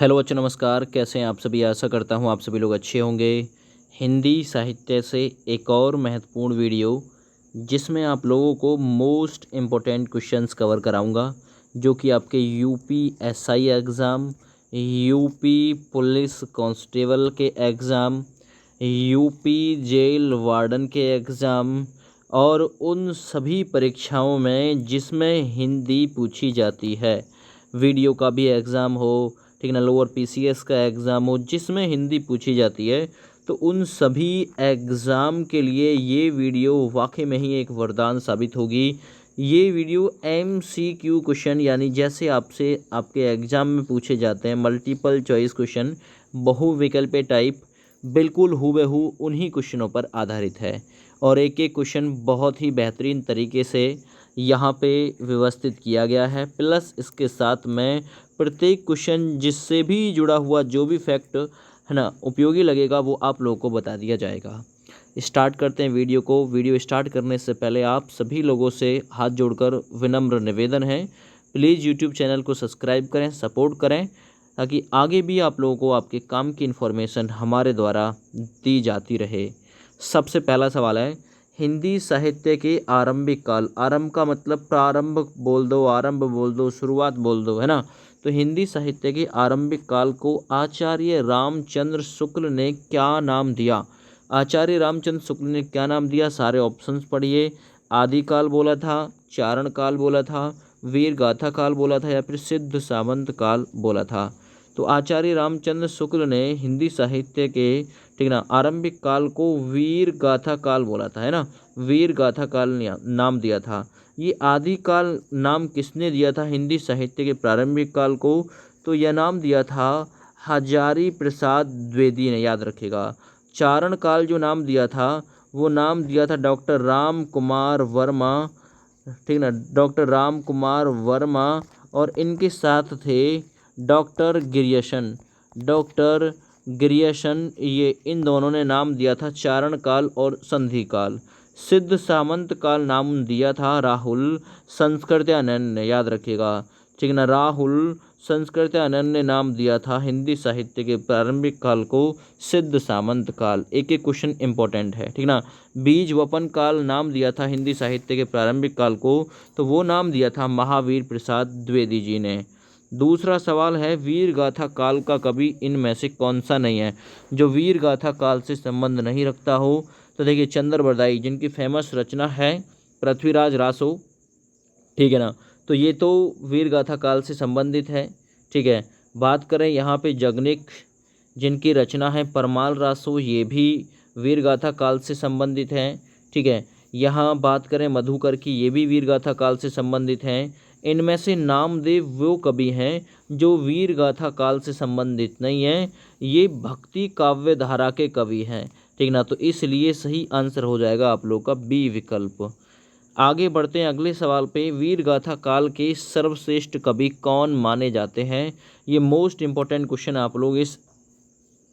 Hello बच्चों, नमस्कार। कैसे हैं आप सभी? आशा करता हूं आप सभी लोग अच्छे होंगे। हिंदी साहित्य से एक और महत्वपूर्ण वीडियो जिसमें आप लोगों को मोस्ट इम्पोर्टेंट क्वेश्चंस कवर कराऊंगा, जो कि आपके UP SI exam, UP police constable के एग्ज़ाम, यूपी जेल वार्डन के एग्ज़ाम और उन सभी परीक्षाओं में जिसमें हिंदी पूछी जाती है। वीडियो का भी एग्ज़ाम हो, ठीक ना, लोअर पीसीएस का एग्ज़ाम हो जिसमें हिंदी पूछी जाती है, तो उन सभी एग्ज़ाम के लिए ये वीडियो वाकई में ही एक वरदान साबित होगी। ये वीडियो एमसीक्यू क्वेश्चन, यानी जैसे आपसे आपके एग्ज़ाम में पूछे जाते हैं मल्टीपल चॉइस क्वेश्चन, बहुविकल्पीय टाइप, बिल्कुल हूबहू उन्हीं क्वेश्चनों पर आधारित है। और एक एक क्वेश्चन बहुत ही बेहतरीन तरीके से यहाँ पे व्यवस्थित किया गया है। प्लस इसके साथ में प्रत्येक क्वेश्चन जिससे भी जुड़ा हुआ जो भी फैक्ट है ना उपयोगी लगेगा वो आप लोगों को बता दिया जाएगा। स्टार्ट करते हैं वीडियो को। वीडियो स्टार्ट करने से पहले आप सभी लोगों से हाथ जोड़कर विनम्र निवेदन है, प्लीज़ यूट्यूब चैनल को सब्सक्राइब करें, सपोर्ट करें, ताकि आगे भी आप लोगों को आपके काम की इन्फॉर्मेशन हमारे द्वारा दी जाती रहे। सबसे पहला सवाल है, हिंदी साहित्य के आरंभिक काल। आरंभ का मतलब प्रारंभ बोल दो, आरंभ बोल दो, शुरुआत बोल दो, है ना। तो हिंदी साहित्य के आरंभिक काल को आचार्य रामचंद्र शुक्ल ने क्या नाम दिया? आचार्य रामचंद्र शुक्ल ने क्या नाम दिया? सारे ऑप्शंस पढ़िए। आदिकाल बोला था, चारण काल बोला था, वीर गाथा काल बोला था, या फिर सिद्ध सामंत काल बोला था। तो आचार्य रामचंद्र शुक्ल ने हिंदी साहित्य के, ठीक ना, आरंभिक काल को वीर गाथा काल बोला था, है ना। वीर गाथा काल नाम दिया था। ये आदिकाल नाम किसने दिया था हिंदी साहित्य के प्रारंभिक काल को? तो यह नाम दिया था हजारी प्रसाद द्विवेदी ने, याद रखेगा। चारण काल जो नाम दिया था वो नाम दिया था डॉक्टर राम कुमार वर्मा, ठीक ना, डॉक्टर राम कुमार वर्मा। और इनके साथ थे डॉक्टर गिरियशन, डॉक्टर गिरियशन, ये इन दोनों ने नाम दिया था चारण काल और संधि काल। सिद्ध सामंत काल नाम दिया था राहुल संस्कृत्यानंद ने, याद रखिएगा, ठीक ना। राहुल संस्कृत्यानंद ने नाम दिया था हिंदी साहित्य के प्रारंभिक काल को सिद्ध सामंत काल। एक एक क्वेश्चन इंपॉर्टेंट है, ठीक ना। बीज वपन काल नाम दिया था हिंदी साहित्य के प्रारंभिक काल को, तो वो नाम दिया था महावीर प्रसाद द्विवेदी जी ने। दूसरा सवाल है, वीर गाथा काल का कवि इनमें से कौन सा नहीं है? जो वीर गाथा काल से संबंध नहीं रखता हो, तो देखिए चंद्र बरदाई, जिनकी फेमस रचना है पृथ्वीराज रासो, ठीक है ना। तो ये तो वीर गाथा काल से संबंधित है, ठीक है। बात करें यहाँ पे जगनिक, जिनकी रचना है परमाल रासो, ये भी वीर गाथा काल से संबंधित हैं, ठीक है। यहाँ बात करें मधुकर की, ये भी वीर गाथा काल से संबंधित हैं। इनमें से नामदेव वो कवि हैं जो वीर गाथा काल से संबंधित नहीं हैं, ये भक्ति काव्य धारा के कवि हैं, ठीक ना। तो इसलिए सही आंसर हो जाएगा आप लोग का बी विकल्प। आगे बढ़ते हैं अगले सवाल पे। वीर गाथा काल के सर्वश्रेष्ठ कवि कौन माने जाते हैं? ये मोस्ट इम्पोर्टेंट क्वेश्चन, आप लोग इस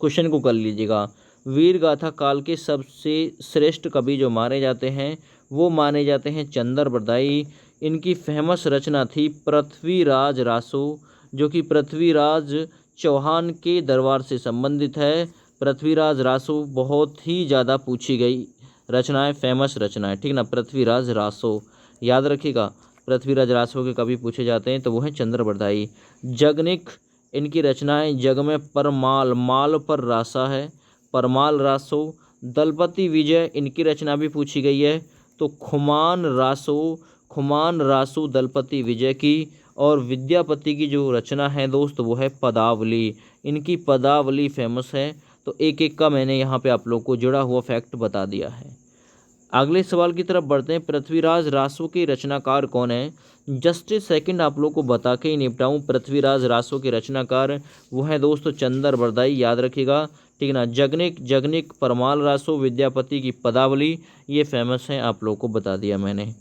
क्वेश्चन को कर लीजिएगा। वीर गाथा काल के सबसे श्रेष्ठ कवि जो माने जाते हैं वो माने जाते हैं चंद्र बरदाई। इनकी फेमस रचना थी पृथ्वीराज रासो, जो कि पृथ्वीराज चौहान के दरबार से संबंधित है। पृथ्वीराज रासो बहुत ही ज़्यादा पूछी गई रचनाएं, फेमस रचनाएं, ठीक ना। पृथ्वीराज रासो याद रखिएगा। पृथ्वीराज रासो के कवि पूछे जाते हैं तो वो हैं चंद्र बरदाई। जगनिक, इनकी रचनाएं जग में परमाल, माल पर रासा है, परमाल रासो। दलपति विजय, इनकी रचना भी पूछी गई है, तो खुमान रासो, खुमान रासो दलपति विजय की। और विद्यापति की जो रचना है दोस्त वो है पदावली, इनकी पदावली फेमस है। तो एक एक का मैंने यहाँ पे आप लोग को जुड़ा हुआ फैक्ट बता दिया है। अगले सवाल की तरफ बढ़ते हैं। पृथ्वीराज रासो के रचनाकार कौन है? जस्ट ए सेकंड आप लोग को बता के ही निपटाऊँ। पृथ्वीराज रासो के रचनाकार वो है दोस्तों चंद्र बरदाई, याद रखिएगा, ठीक ना। जगनिक, जगनिक परमाल रासो, विद्यापति की पदावली, ये फेमस है, आप लोग को बता दिया मैंने।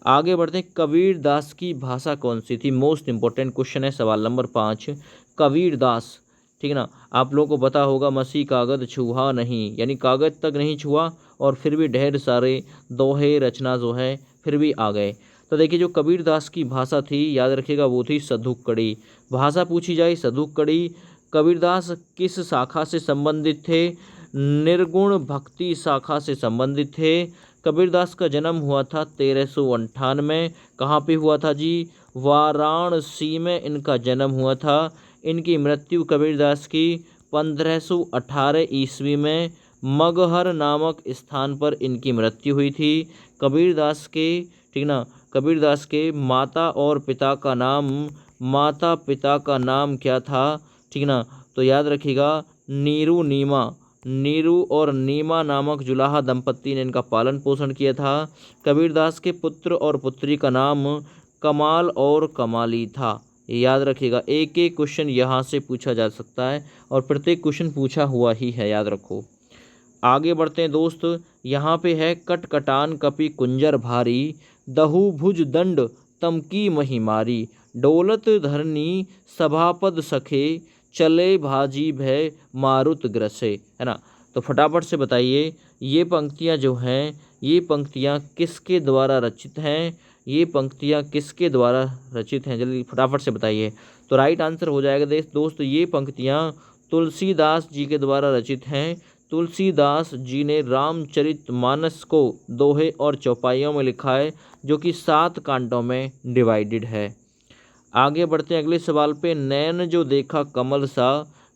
आगे बढ़ते हैं। कबीर दास की भाषा कौन सी थी? मोस्ट इंपॉर्टेंट क्वेश्चन है, सवाल नंबर 5। कबीर दास, ठीक है ना, आप लोगों को पता होगा, मसी कागज छुआ नहीं, यानी कागज तक नहीं छुआ और फिर भी ढेर सारे दोहे रचना जो है फिर भी आ गए। तो देखिए जो कबीर दास की भाषा थी, याद रखिएगा, वो थी सधुकड़ी। भाषा पूछी जाए सधुकड़ी, कबीरदास किस शाखा से संबंधित थे? निर्गुण भक्ति शाखा से संबंधित थे। कबीरदास का जन्म हुआ था 1398। कहाँ पे हुआ था जी? वाराणसी में इनका जन्म हुआ था। इनकी मृत्यु कबीरदास की 1518 ईस्वी में मगहर नामक स्थान पर इनकी मृत्यु हुई थी। कबीरदास के, ठीक ना, कबीरदास के माता पिता का नाम क्या था? ठीक ना, तो याद रखिएगा नीरू और नीमा नामक जुलाहा दंपत्ति ने इनका पालन पोषण किया था। कबीरदास के पुत्र और पुत्री का नाम कमाल और कमाली था। याद रखिएगा, एक एक क्वेश्चन यहाँ से पूछा जा सकता है और प्रत्येक क्वेश्चन पूछा हुआ ही है, याद रखो। आगे बढ़ते हैं दोस्त। यहाँ पे है कटकटान कपि कुंजर भारी, दहु भुज दंड तमकी महिमारी, डोलत धरनी सभापद सखे, चले भाजी भय मारुत ग्रसे, है ना। तो फटाफट से बताइए ये पंक्तियाँ जो हैं, ये पंक्तियाँ किसके द्वारा रचित हैं? ये पंक्तियाँ किसके द्वारा रचित हैं? जल्दी फटाफट से बताइए। तो राइट आंसर हो जाएगा दोस्त, ये पंक्तियाँ तुलसीदास जी के द्वारा रचित हैं। तुलसीदास जी ने रामचरितमानस को दोहे और चौपाइयों में लिखा है, जो कि 7 कांडों में डिवाइडेड है। आगे बढ़ते हैं अगले सवाल पे। नैन जो देखा कमल सा,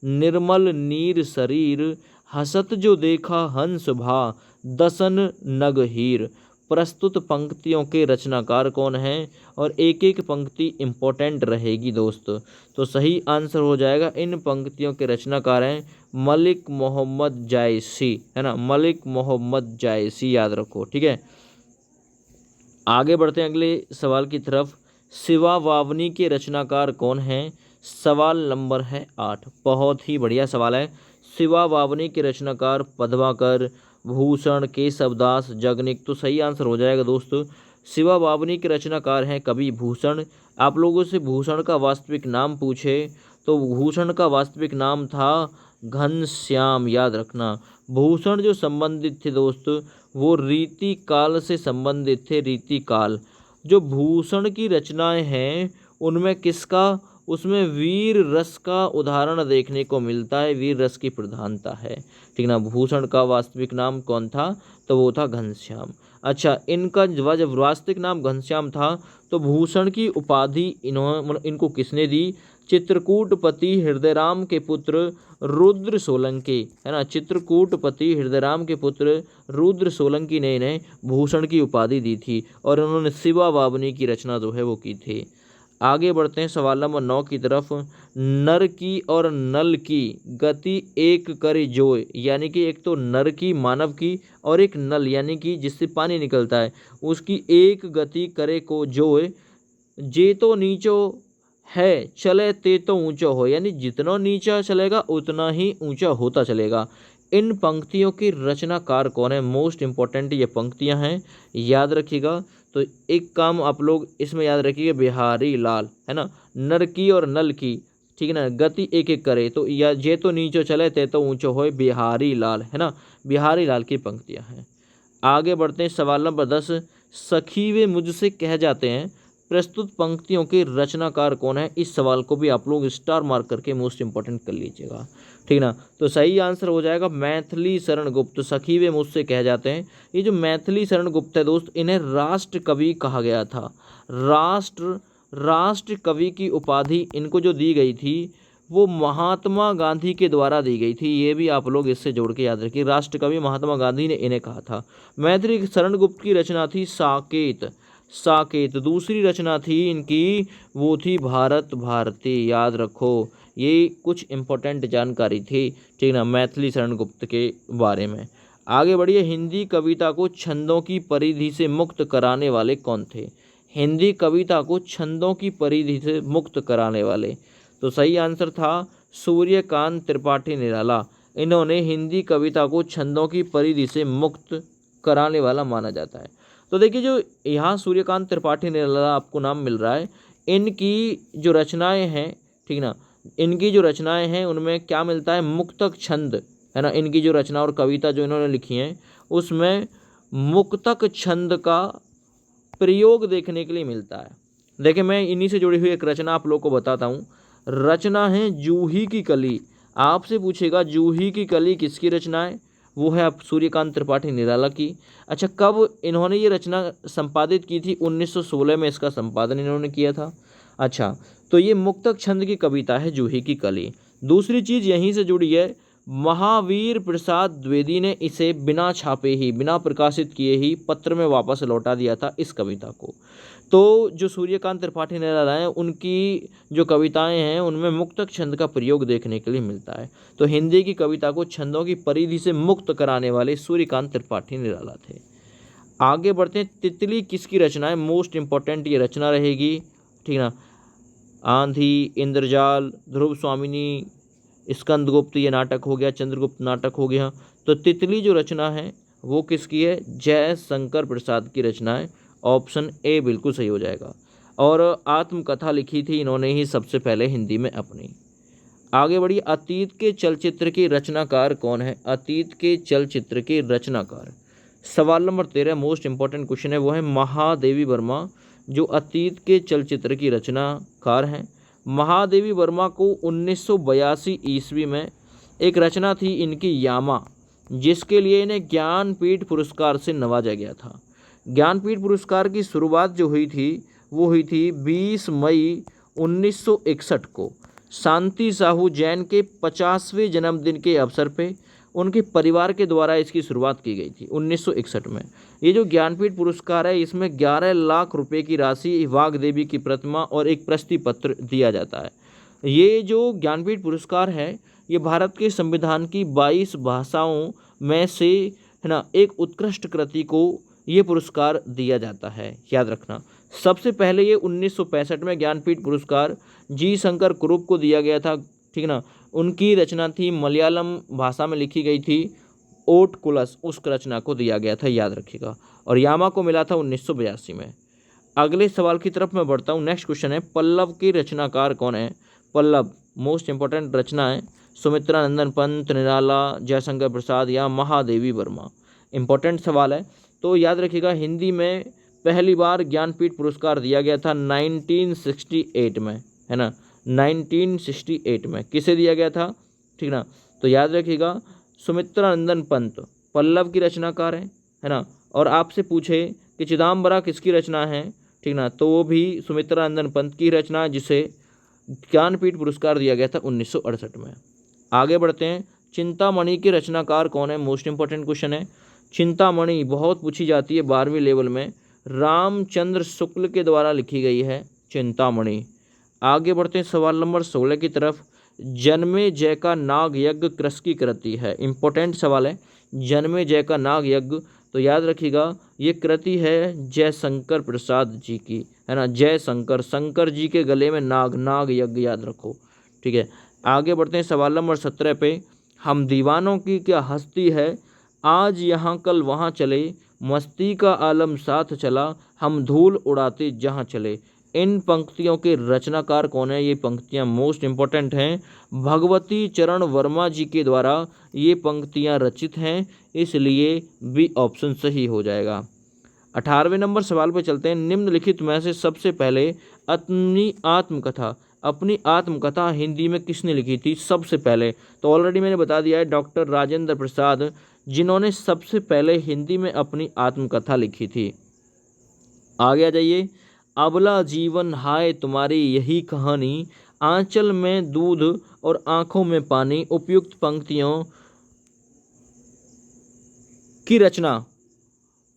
निर्मल नीर शरीर, हसत जो देखा हंस भा, दसन नग हीर। प्रस्तुत पंक्तियों के रचनाकार कौन हैं? और एक एक पंक्ति इम्पोर्टेंट रहेगी दोस्त। तो सही आंसर हो जाएगा, इन पंक्तियों के रचनाकार हैं मलिक मोहम्मद जायसी, है ना, मलिक मोहम्मद जायसी, याद रखो, ठीक है। आगे बढ़ते हैं अगले सवाल की तरफ। शिवा वावनी के रचनाकार कौन हैं? सवाल नंबर है 8। बहुत ही बढ़िया सवाल है। शिवा वावनी के रचनाकार पद्माकर, भूषण, केशवदास, जगनिक। तो सही आंसर हो जाएगा दोस्तों, शिवा वावनी के रचनाकार हैं कवि भूषण। आप लोगों से भूषण का वास्तविक नाम पूछे तो भूषण का वास्तविक नाम था घनश्याम, याद रखना। भूषण जो संबंधित थे दोस्त, वो रीति काल से संबंधित थे, रीति काल। जो भूषण की रचनाएं हैं उनमें किसका, उसमें वीर रस का उदाहरण देखने को मिलता है, वीर रस की प्रधानता है, ठीक ना। भूषण का वास्तविक नाम कौन था? तो वो था घनश्याम। अच्छा, इनका जब वास्तविक नाम घनश्याम था तो भूषण की उपाधि इनको किसने दी? चित्रकूटपति हृदयराम के पुत्र रुद्र सोलंकी, है ना, चित्रकूटपति हृदयराम के पुत्र रुद्र सोलंकी ने इन्हें भूषण की उपाधि दी थी और उन्होंने शिवा वावनी की रचना जो है वो की थी। आगे बढ़ते हैं सवाल नंबर 9 की तरफ। नर की और नल की गति एक करे जोय, यानी कि एक तो नर की, मानव की, और एक नल यानी कि जिससे पानी निकलता है, उसकी एक गति करे को जोय, जे तो नीचो है चले ते तो ऊंचा हो, यानी जितना नीचा चलेगा उतना ही ऊंचा होता चलेगा। इन पंक्तियों की रचनाकार कौन है? मोस्ट इंपॉर्टेंट ये पंक्तियां हैं, याद रखिएगा। तो एक काम आप लोग इसमें याद रखिए, बिहारी लाल, है ना, नर की और नल की, ठीक है ना, गति एक एक करे, तो या जे तो नीचो चले ते तो ऊंचो होए, बिहारी लाल, है ना, बिहारी लाल की पंक्तियां हैं। आगे बढ़ते हैं सवाल नंबर 10। सखी वे मुझसे कह जाते हैं, प्रस्तुत पंक्तियों के रचनाकार कौन है? इस सवाल को भी आप लोग स्टार मार्क करके मोस्ट इंपॉर्टेंट कर लीजिएगा, ठीक ना। तो सही आंसर हो जाएगा मैथिली शरण गुप्त। सखी वे मुझसे कह जाते हैं, ये जो मैथिली शरण गुप्त है दोस्त, इन्हें राष्ट्र कवि कहा गया था। राष्ट्र कवि की उपाधि इनको जो दी गई थी वो महात्मा गांधी के द्वारा दी गई थी। ये भी आप लोग इससे जोड़ के याद रखिए, राष्ट्र कवि महात्मा गांधी ने इन्हें कहा था। मैथिली शरण गुप्त की रचना थी साकेत। दूसरी रचना थी इनकी, वो थी भारत भारती, याद रखो। ये कुछ इंपॉर्टेंट जानकारी थी, ठीक ना, मैथिली शरण गुप्त के बारे में। आगे बढ़िए। हिंदी कविता को छंदों की परिधि से मुक्त कराने वाले कौन थे? हिंदी कविता को छंदों की परिधि से मुक्त कराने वाले, तो सही आंसर था सूर्यकांत त्रिपाठी निराला। इन्होंने हिंदी कविता को छंदों की परिधि से मुक्त कराने वाला माना जाता है। तो देखिए, जो यहाँ सूर्यकांत त्रिपाठी निराला आपको नाम मिल रहा है, इनकी जो रचनाएं हैं, ठीक ना, इनकी जो रचनाएं हैं उनमें क्या मिलता है? मुक्तक छंद, है ना। इनकी जो रचना और कविता जो इन्होंने लिखी हैं उसमें मुक्तक छंद का प्रयोग देखने के लिए मिलता है। देखिए, मैं इन्हीं से जुड़ी हुई एक रचना आप लोग को बताता हूँ। रचना है जूही की कली। आपसे पूछेगा जूही की कली किसकी रचना है, वो है आप सूर्यकांत त्रिपाठी निराला की। अच्छा, कब इन्होंने ये रचना संपादित की थी, 1916 में इसका संपादन इन्होंने किया था। अच्छा, तो ये मुक्तक छंद की कविता है जूही की कली। दूसरी चीज़ यहीं से जुड़ी है, महावीर प्रसाद द्विवेदी ने इसे बिना छापे ही, बिना प्रकाशित किए ही पत्र में वापस लौटा दिया था इस कविता को। तो जो सूर्यकांत त्रिपाठी निराला हैं उनकी जो कविताएं हैं उनमें मुक्तक छंद का प्रयोग देखने के लिए मिलता है। तो हिंदी की कविता को छंदों की परिधि से मुक्त कराने वाले सूर्यकांत त्रिपाठी निराला थे। आगे बढ़ते हैं, तितली किसकी रचना है, मोस्ट इंपॉर्टेंट ये रचना रहेगी, ठीक ना। आंधी, इंद्रजाल, ध्रुव स्वामिनी, स्कंदगुप्त ये नाटक हो गया, चंद्रगुप्त नाटक हो गया। तो तितली जो रचना है वो किसकी है, जय शंकर प्रसाद की रचना है। ऑप्शन ए बिल्कुल सही हो जाएगा। और आत्मकथा लिखी थी इन्होंने ही सबसे पहले हिंदी में अपनी। आगे बढ़िए, अतीत के चलचित्र के रचनाकार कौन है, अतीत के चलचित्र के रचनाकार। सवाल नंबर 13 मोस्ट इंपॉर्टेंट क्वेश्चन है, वो है महादेवी वर्मा जो अतीत के चलचित्र की रचनाकार हैं। महादेवी वर्मा को 1982 ईस्वी में एक रचना थी इनकी यामा, जिसके लिए इन्हें ज्ञानपीठ पुरस्कार से नवाजा गया था। ज्ञानपीठ पुरस्कार की शुरुआत जो हुई थी वो हुई थी 20 मई 1961 को शांति साहू जैन के 50वें जन्मदिन के अवसर पे उनके परिवार के द्वारा इसकी शुरुआत की गई थी 1961 में। ये जो ज्ञानपीठ पुरस्कार है इसमें 11 लाख रुपए की राशि, वाघ देवी की प्रतिमा और एक प्रशस्ति पत्र दिया जाता है। ये जो ज्ञानपीठ पुरस्कार है ये भारत के संविधान की 22 भाषाओं में से, है ना, एक उत्कृष्ट कृति को ये पुरस्कार दिया जाता है, याद रखना। सबसे पहले ये 1965 में ज्ञानपीठ पुरस्कार जी शंकर कुरुप को दिया गया था, ठीक ना। उनकी रचना थी, मलयालम भाषा में लिखी गई थी, ओट कुलस, उस रचना को दिया गया था, याद रखिएगा। और यामा को मिला था 1982 में। अगले सवाल की तरफ मैं बढ़ता हूँ। नेक्स्ट क्वेश्चन है, पल्लव के रचनाकार कौन है। पल्लव मोस्ट इंपॉर्टेंट रचना है, सुमित्रा नंदन पंत, निराला, जयशंकर प्रसाद या महादेवी वर्मा। इंपॉर्टेंट सवाल है, तो याद रखिएगा। हिंदी में पहली बार ज्ञानपीठ पुरस्कार दिया गया था 1968 में, है ना, 1968 में किसे दिया गया था, ठीक ना। तो याद रखिएगा सुमित्रा नंदन पंत पल्लव की रचनाकार है ना। और आपसे पूछे कि चिदम्बरा किसकी रचना है, ठीक ना, तो वो भी सुमित्रा नंदन पंत की रचना है जिसे ज्ञानपीठ पुरस्कार दिया गया था 1968 में। आगे बढ़ते हैं, चिंतामणि के रचनाकार कौन है, मोस्ट इंपॉर्टेंट क्वेश्चन है। चिंतामणि बहुत पूछी जाती है 12वीं लेवल में, रामचंद्र शुक्ल के द्वारा लिखी गई है चिंतामणि। आगे बढ़ते हैं सवाल नंबर 16 की तरफ, जन्मे जय का नाग यज्ञ किसकी कृति है। इंपॉर्टेंट सवाल है, जन्मे जय का नाग यज्ञ, तो याद रखिएगा ये कृति है जयशंकर प्रसाद जी की, है ना। जयशंकर, शंकर जी के गले में नाग, नाग यज्ञ, याद रखो, ठीक है। आगे बढ़ते हैं सवाल नंबर 17 पे, हम दीवानों की क्या हस्ती है, आज यहाँ कल वहाँ चले, मस्ती का आलम साथ चला, हम धूल उड़ाते जहाँ चले। इन पंक्तियों के रचनाकार कौन है, ये पंक्तियाँ मोस्ट इंपॉर्टेंट हैं, भगवती चरण वर्मा जी के द्वारा ये पंक्तियाँ रचित हैं, इसलिए बी ऑप्शन सही हो जाएगा। 18वें नंबर सवाल पर चलते हैं, निम्नलिखित में से सबसे पहले अपनी आत्मकथा हिंदी में किसने लिखी थी सबसे पहले। तो ऑलरेडी मैंने बता दिया है, डॉक्टर राजेंद्र प्रसाद, जिन्होंने सबसे पहले हिंदी में अपनी आत्मकथा लिखी थी। आगे आ जाइए, अबला जीवन हाय तुम्हारी यही कहानी, आंचल में दूध और आंखों में पानी, उपयुक्त पंक्तियों की रचना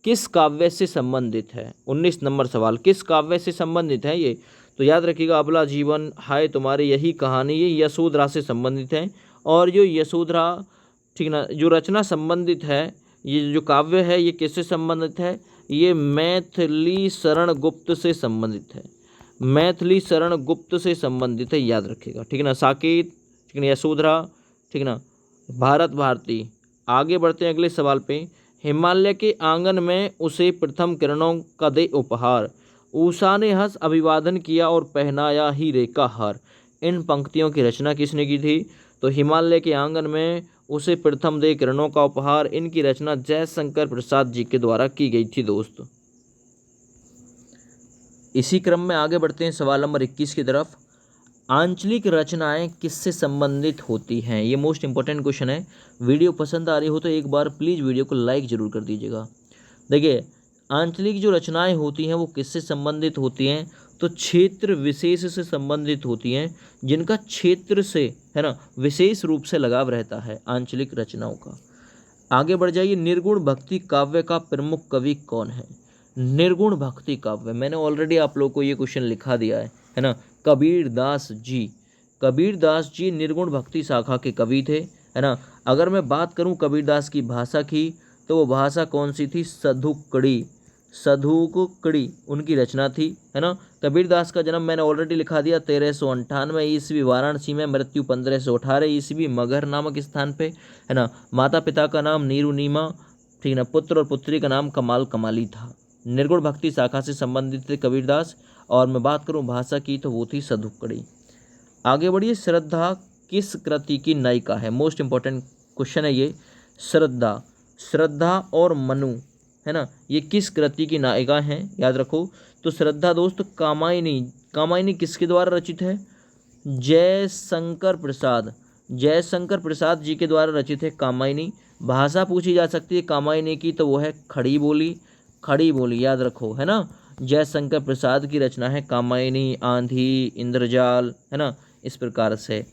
किस काव्य से संबंधित है। 19 नंबर सवाल, किस काव्य से संबंधित है ये, तो याद रखिएगा अबला जीवन हाय तुम्हारी यही कहानी, ये यशोधरा से संबंधित है। और जो यशोधरा, ठीक ना, जो रचना संबंधित है, ये जो काव्य है ये किससे संबंधित है, ये मैथिली शरण गुप्त से संबंधित है, मैथिली शरण गुप्त से संबंधित है, याद रखिएगा, ठीक ना। साकेत, ठीक ना, यशोधरा, ठीक ना, भारत भारती। आगे बढ़ते हैं अगले सवाल पे, हिमालय के आंगन में उसे प्रथम किरणों का दे उपहार, उषा ने हंस अभिवादन किया और पहनाया हीरे का हार। इन पंक्तियों की रचना किसने की थी, तो हिमालय के आंगन में उसे प्रथम दे किरणों का उपहार, इनकी रचना जयशंकर प्रसाद जी के द्वारा की गई थी दोस्त। इसी क्रम में आगे बढ़ते हैं सवाल नंबर 21 की तरफ, आंचलिक रचनाएं किससे संबंधित होती हैं? ये मोस्ट इंपॉर्टेंट क्वेश्चन है। वीडियो पसंद आ रही हो तो एक बार प्लीज़ वीडियो को लाइक ज़रूर कर दीजिएगा। देखिए, आंचलिक जो रचनाएं होती हैं वो किससे संबंधित होती हैं? तो क्षेत्र विशेष से संबंधित होती हैं, जिनका क्षेत्र से, है ना, विशेष रूप से लगाव रहता है आंचलिक रचनाओं का। आगे बढ़ जाइए। निर्गुण भक्ति काव्य का प्रमुख कवि कौन है? निर्गुण भक्ति काव्य, मैंने ऑलरेडी आप लोग को ये क्वेश्चन लिखा दिया है ना। कबीर दास जी, कबीर दास जी निर्गुण भक्ति शाखा के कवि थे, है ना। अगर मैं बात करूं कबीरदास की भाषा की, तो वो भाषा कौन सी थी? सधुकड़ी, सधुकड़ी उनकी रचना थी, है ना। कबीरदास का जन्म मैंने ऑलरेडी लिखा दिया 1398 ईस्वी वाराणसी में, मृत्यु 1518 ईस्वी मगहर नामक स्थान पे, है ना। माता पिता का नाम नीरू नीमा, ठीक ना। पुत्र और पुत्री का नाम कमाल कमाली था। निर्गुण भक्ति शाखा से संबंधित थे कबीरदास। और मैं बात करूं भाषा की तो वो थी सधुकड़ी। आगे बढ़िए। श्रद्धा किस कृति की नायिका है? मोस्ट इंपॉर्टेंट क्वेश्चन है ये। श्रद्धा, श्रद्धा और मनु, है ना, ये किस कृति की नायिका हैं? याद रखो। तो श्रद्धा दोस्त कामायनी, कामायनी किसके द्वारा रचित है? जयशंकर प्रसाद, जयशंकर प्रसाद जी के द्वारा रचित है कामायनी। भाषा पूछी जा सकती है कामायनी की, तो वो है खड़ी बोली, खड़ी बोली, याद रखो, है ना। जयशंकर प्रसाद की रचना है कामायनी, आंधी, इंद्रजाल, है ना, इस प्रकार से।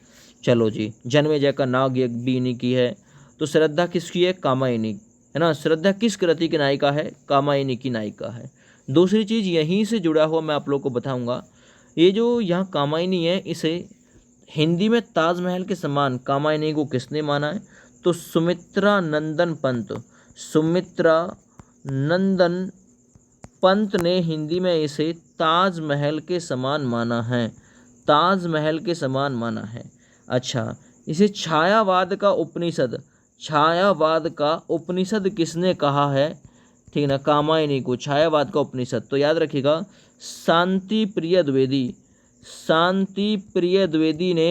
चलो जी। जन्मेजय का नाग यज्ञ भी इन्हीं की है। तो श्रद्धा किसकी है? कामायनी, है ना। श्रद्धा किस कृति की नायिका है? कामायनी की नायिका है। दूसरी चीज़ यहीं से जुड़ा हुआ मैं आप लोग को बताऊंगा। ये जो यहाँ कामायनी है, इसे हिंदी में ताजमहल के समान कामायनी को किसने माना है? तो सुमित्रा नंदन पंत, सुमित्रा नंदन पंत ने हिंदी में इसे ताजमहल के समान माना है, ताजमहल के समान माना है। अच्छा, इसे छायावाद का उपनिषद, छायावाद का उपनिषद किसने कहा है? ठीक ना, कामायनी को छायावाद का उपनिषद। तो याद रखिएगा, शांति प्रिय द्विवेदी, शांति प्रिय द्विवेदी ने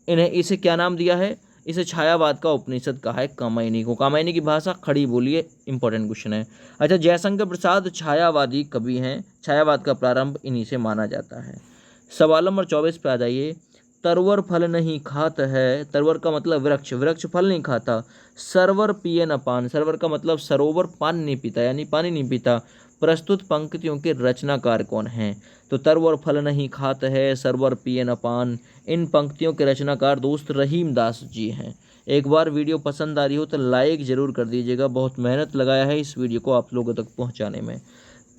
इन्हें इसे क्या नाम दिया है? इसे छायावाद का उपनिषद कहा है कामायनी को। कामायनी की भाषा खड़ी बोली है, इंपॉर्टेंट क्वेश्चन है। अच्छा, जयशंकर प्रसाद छायावादी कवि हैं, छायावाद का प्रारंभ इन्हीं से माना जाता है। सवाल नंबर 24 पे आ जाइए। तरवर फल नहीं खात है, तरवर का मतलब वृक्ष, वृक्ष फल नहीं खाता। सरवर पिए न पान, सरवर का मतलब सरोवर, पान नहीं पीता, यानी पानी नहीं पीता। प्रस्तुत पंक्तियों के रचनाकार कौन हैं? तो तरवर फल नहीं खात है, सरवर पिए न पान, इन पंक्तियों के रचनाकार दोस्त रहीम दास जी हैं। एक बार वीडियो पसंद आ रही हो तो लाइक ज़रूर कर दीजिएगा, बहुत मेहनत लगाया है इस वीडियो को आप लोगों तक पहुंचाने में।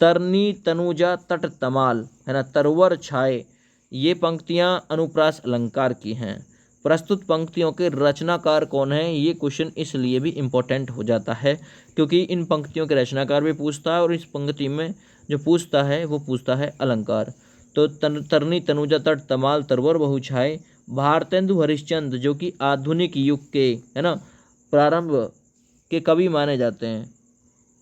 तरनी तनुजा तट तमाल, है ना, तरवर छाए, ये पंक्तियां अनुप्रास अलंकार की हैं। प्रस्तुत पंक्तियों के रचनाकार कौन हैं? ये क्वेश्चन इसलिए भी इम्पोर्टेंट हो जाता है क्योंकि इन पंक्तियों के रचनाकार भी पूछता है और इस पंक्ति में जो पूछता है वो पूछता है अलंकार। तो तरनी तनुजा तट तमाल तरवर बहु छाए, भारतेंदु हरिश्चंद्र जो कि आधुनिक युग के, है ना, प्रारंभ के कवि माने जाते हैं।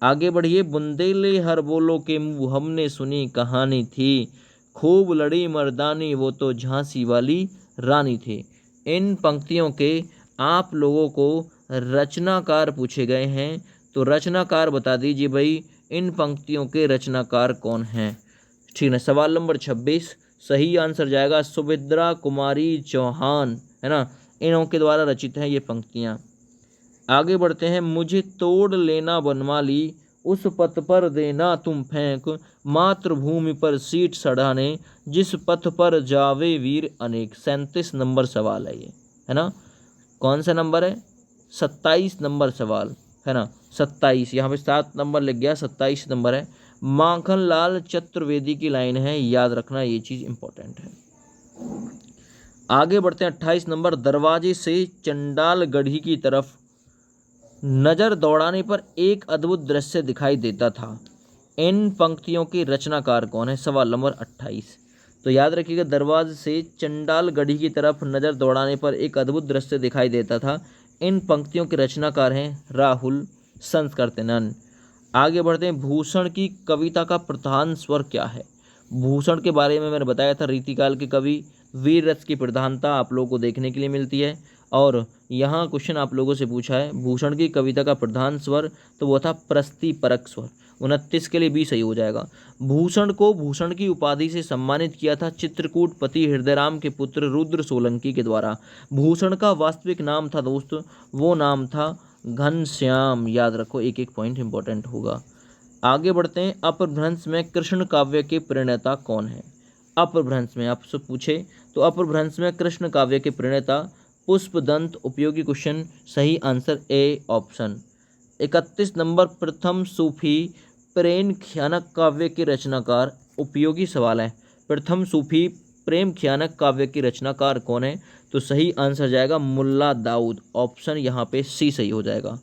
आगे बढ़िए। बुंदेले हर बोलो के मुँह हमने सुनी कहानी थी, खूब लड़ी मर्दानी वो तो झांसी वाली रानी थी। इन पंक्तियों के आप लोगों को रचनाकार पूछे गए हैं, तो रचनाकार बता दीजिए भाई, इन पंक्तियों के रचनाकार कौन हैं? ठीक है। सवाल नंबर 26 सही आंसर जाएगा सुभद्रा कुमारी चौहान, है ना, इन्हों के द्वारा रचित हैं ये पंक्तियाँ। आगे बढ़ते हैं। मुझे तोड़ लेना बनमाली, उस पथ पर देना तुम फेंक, मातृभूमि पर सीट सड़ाने, जिस पथ पर जावे वीर अनेक। 37 नंबर सवाल है ये, है ना। कौन सा नंबर है? 27 नंबर सवाल, है ना। 27, यहाँ पे 7 नंबर लिख गया, 27 नंबर है। माखनलाल चतुर्वेदी की लाइन है, याद रखना, ये चीज़ इंपॉर्टेंट है। आगे बढ़ते हैं। 28 नंबर। दरवाजे से चंडाल गढ़ी की तरफ नज़र दौड़ाने पर एक अद्भुत दृश्य दिखाई देता था। इन पंक्तियों के रचनाकार कौन है? सवाल नंबर 28। तो याद रखिएगा, दरवाजे से चंडाल गढ़ी की तरफ नज़र दौड़ाने पर एक अद्भुत दृश्य दिखाई देता था। इन पंक्तियों के रचनाकार हैं राहुल संस्कृतनन। आगे बढ़ते हैं। भूषण की कविता का प्रधान स्वर क्या है? भूषण के बारे में मैंने बताया था, रीतिकाल के कवि। वीर रस की प्रधानता आप लोगों को देखने के लिए मिलती है। और यहाँ क्वेश्चन आप लोगों से पूछा है भूषण की कविता का प्रधान स्वर, तो वो था प्रस्ति परक स्वर। 29 के लिए बी सही हो जाएगा। भूषण को भूषण की उपाधि से सम्मानित किया था चित्रकूटपति हृदयराम के पुत्र रुद्र सोलंकी के द्वारा। भूषण का वास्तविक नाम था दोस्त, वो नाम था घनश्याम। याद रखो, एक एक पॉइंट इंपॉर्टेंट होगा। आगे बढ़ते हैं। अपभ्रंश में कृष्ण काव्य के प्रणेता कौन है? अपभ्रंश में आपसे पूछे तो अपभ्रंश में कृष्ण काव्य के प्रणेता पुष्पदंत। उपयोगी क्वेश्चन, सही आंसर ए ऑप्शन। 31 नंबर, प्रथम सूफी प्रेम ख्यानक काव्य के रचनाकार। उपयोगी सवाल है, प्रथम सूफी प्रेम ख्यानक काव्य के रचनाकार कौन है? तो सही आंसर जाएगा मुल्ला दाऊद। ऑप्शन यहाँ पे सी सही हो जाएगा।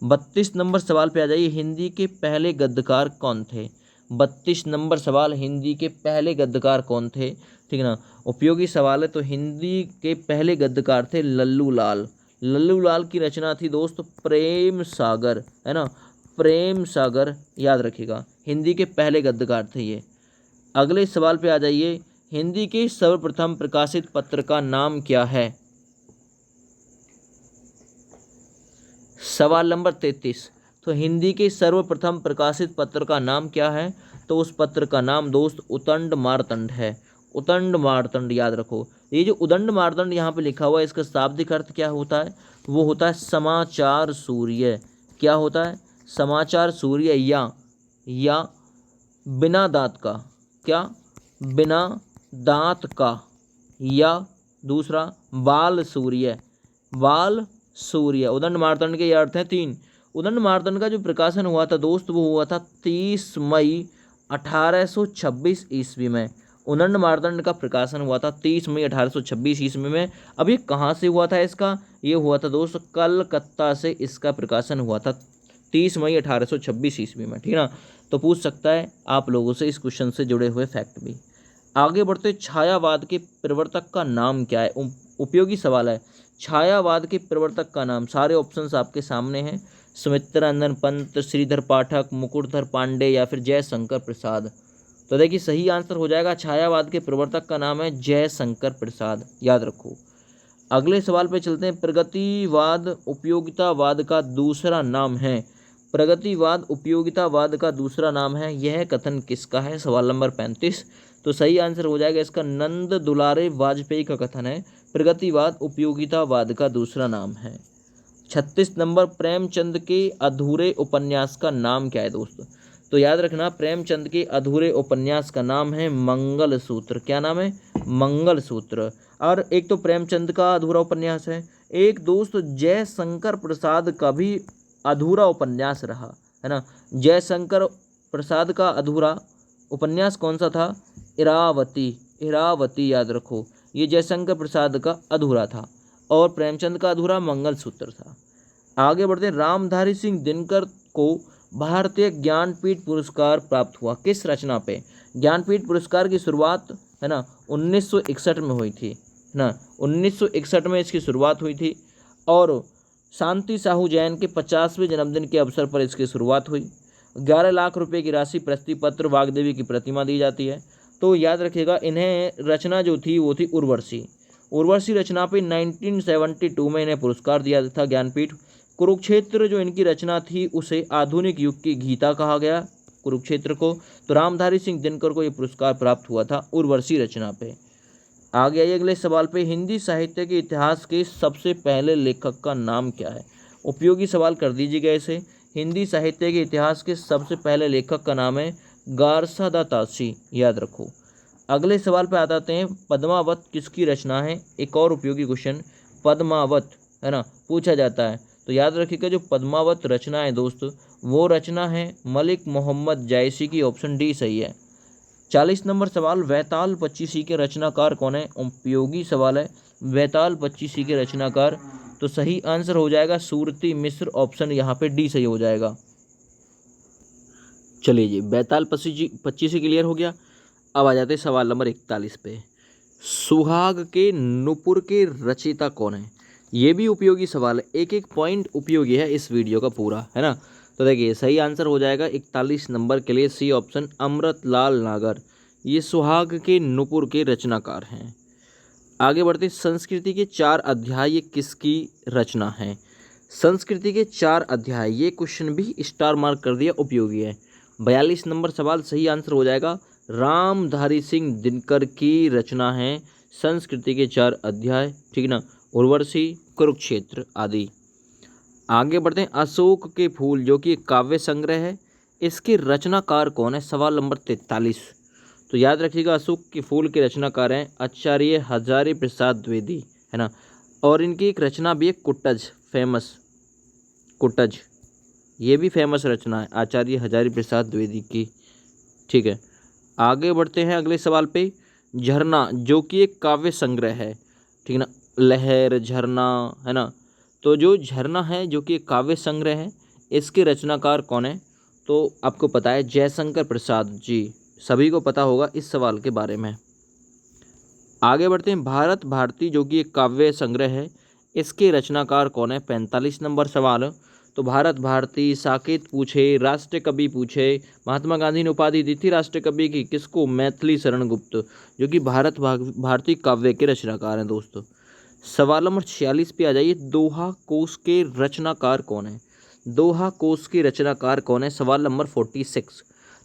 32 नंबर सवाल पे आ जाइए। हिंदी के पहले गद्यकार कौन थे? 32 नंबर सवाल, हिंदी के पहले गद्यकार कौन थे? ठीक है ना, उपयोगी सवाल है। तो हिंदी के पहले गद्यकार थे लल्लू लाल। लल्लू लाल की रचना थी दोस्त प्रेम सागर, है ना, प्रेम सागर, याद रखिएगा। हिंदी के पहले गद्यकार थे ये। अगले सवाल पे आ जाइए। हिंदी के सर्वप्रथम प्रकाशित पत्र का नाम क्या है? सवाल नंबर 33। तो हिंदी के सर्वप्रथम प्रकाशित पत्र का नाम क्या है? तो उस पत्र का नाम दोस्त उदंड मार्तंड है। उदंड मार्तंड, याद रखो। ये जो उदंड मार्तंड यहाँ पे लिखा हुआ है, इसका शाब्दिक अर्थ क्या होता है? वो होता है समाचार सूर्य। क्या होता है? समाचार सूर्य, या बिना दांत का। क्या? बिना दांत का। या दूसरा बाल सूर्य। बाल सूर्य। उदंड मार्तंड के ये अर्थ हैं 3। उदंड मार्तंड का जो प्रकाशन हुआ था दोस्त, वो हुआ था 30 मई 1826 ईस्वी में। उदंड मार्तंड का प्रकाशन हुआ था 30 मई 1826 ईस्वी में। अब ये कहाँ से हुआ था इसका? ये हुआ था दोस्त कलकत्ता से इसका प्रकाशन हुआ था 30 मई 1826 ईस्वी में। ठीक है ना, तो पूछ सकता है आप लोगों से इस क्वेश्चन से जुड़े हुए फैक्ट भी। आगे बढ़ते, छायावाद के प्रवर्तक का नाम क्या है? उपयोगी सवाल है। छायावाद के प्रवर्तक का नाम, सारे ऑप्शंस आपके सामने हैं। सुमित्रानंद पंत, श्रीधर पाठक, मुकुटधर पांडे या फिर जयशंकर प्रसाद। तो देखिए सही आंसर हो जाएगा, छायावाद के प्रवर्तक का नाम है जयशंकर प्रसाद, याद रखो। अगले सवाल पे चलते हैं। प्रगतिवाद उपयोगितावाद का दूसरा नाम है। प्रगतिवाद उपयोगितावाद का दूसरा नाम है, यह कथन किसका है? सवाल नंबर 35। तो सही आंसर हो जाएगा इसका नंद दुलारे वाजपेयी का कथन है, प्रगतिवाद उपयोगितावाद का दूसरा नाम है। 36 नंबर, प्रेमचंद के अधूरे उपन्यास का नाम क्या है दोस्तों? तो याद रखना, प्रेमचंद के अधूरे उपन्यास का नाम है मंगलसूत्र। क्या नाम है? मंगलसूत्र। और एक तो प्रेमचंद का अधूरा उपन्यास है, एक दोस्त जयशंकर प्रसाद का भी अधूरा उपन्यास रहा है ना। जयशंकर प्रसाद का अधूरा उपन्यास कौन सा था? इरावती। इरावती, याद रखो, ये जयशंकर प्रसाद का अधूरा था। और प्रेमचंद का अधूरा मंगलसूत्र था। आगे बढ़ते, रामधारी सिंह दिनकर को भारतीय ज्ञानपीठ पुरस्कार प्राप्त हुआ किस रचना पे? ज्ञानपीठ पुरस्कार की शुरुआत है ना 1961 में हुई थी, है ना, 1961 में इसकी शुरुआत हुई थी। और शांति साहू जैन के 50वें जन्मदिन के अवसर पर इसकी शुरुआत हुई। 11 लाख रुपए की राशि प्रशस्ति पत्र, वाग्देवी की प्रतिमा दी जाती है। तो याद रखिएगा, इन्हें रचना जो थी वो थी उर्वशी। उर्वशी रचना पे 1972 में इन्हें पुरस्कार दिया था ज्ञानपीठ। कुरुक्षेत्र जो इनकी रचना थी उसे आधुनिक युग की गीता कहा गया, कुरुक्षेत्र को। तो रामधारी सिंह दिनकर को ये पुरस्कार प्राप्त हुआ था उर्वशी रचना पे। आगे आइए अगले सवाल पे। हिंदी साहित्य के इतिहास के सबसे पहले लेखक का नाम क्या है? उपयोगी सवाल कर दीजिएगा इसे। हिंदी साहित्य के इतिहास के सबसे पहले लेखक का नाम है गारसादा तासी, याद रखो। अगले सवाल पे आते हैं। पद्मावत किसकी रचना है? एक और उपयोगी क्वेश्चन, पद्मावत, है ना, पूछा जाता है। तो याद रखिएगा, जो पद्मावत रचना है दोस्त, वो रचना है मलिक मोहम्मद जायसी की। ऑप्शन डी सही है। 40 नंबर सवाल, वैताल पच्चीसी के रचनाकार कौन है? उपयोगी सवाल है। वैताल पच्चीसी के रचनाकार, तो सही आंसर हो जाएगा सूरती मिश्र। ऑप्शन यहाँ पे डी सही हो जाएगा। चलिए जी, वैताल पच्चीसी क्लियर हो गया। अब आ जाते हैं सवाल नंबर 41 पे। सुहाग के नुपुर के रचयिता कौन है? ये भी उपयोगी सवाल है, एक एक पॉइंट उपयोगी है इस वीडियो का पूरा, है ना। तो देखिए सही आंसर हो जाएगा 41 नंबर के लिए सी ऑप्शन, अमृतलाल नागर। ये सुहाग के नुपुर के रचनाकार हैं। आगे बढ़ते, संस्कृति के 4 अध्याय ये किसकी रचना है? संस्कृति के 4 अध्याय, ये क्वेश्चन भी स्टार मार्क कर दिया, उपयोगी है। 42 नंबर सवाल सही आंसर हो जाएगा रामधारी सिंह दिनकर की रचना है संस्कृति के 4 अध्याय, ठीक ना, उर्वशी, कुरुक्षेत्र आदि। आगे बढ़ते हैं। अशोक के फूल जो कि एक काव्य संग्रह है, इसके रचनाकार कौन है? सवाल नंबर 43। तो याद रखिएगा अशोक के फूल के रचनाकार हैं आचार्य हजारी प्रसाद द्विवेदी, है ना। और इनकी एक रचना भी है कुटज, फेमस कुटज, ये भी फेमस रचना है आचार्य हजारी प्रसाद द्विवेदी की, ठीक है। आगे बढ़ते हैं अगले सवाल पे। झरना जो कि एक काव्य संग्रह है, ठीक ना, लहर, झरना, है ना। तो जो झरना है जो कि एक काव्य संग्रह है, इसके रचनाकार कौन है? तो आपको पता है जयशंकर प्रसाद जी, सभी को पता होगा इस सवाल के बारे में। आगे बढ़ते हैं। भारत भारती जो कि एक काव्य संग्रह है, इसके रचनाकार कौन है? 45 नंबर सवाल। तो भारत भारती, साकेत पूछे, राष्ट्र कवि पूछे, महात्मा गांधी ने उपाधि दी थी राष्ट्र कवि की किसको? मैथिली शरण गुप्त, जो कि भारत भारती काव्य के रचनाकार हैं दोस्तों। सवाल नंबर 46 पे आ जाइए। दोहा कोश के रचनाकार कौन है? दोहा कोश के रचनाकार कौन है? सवाल नंबर 46।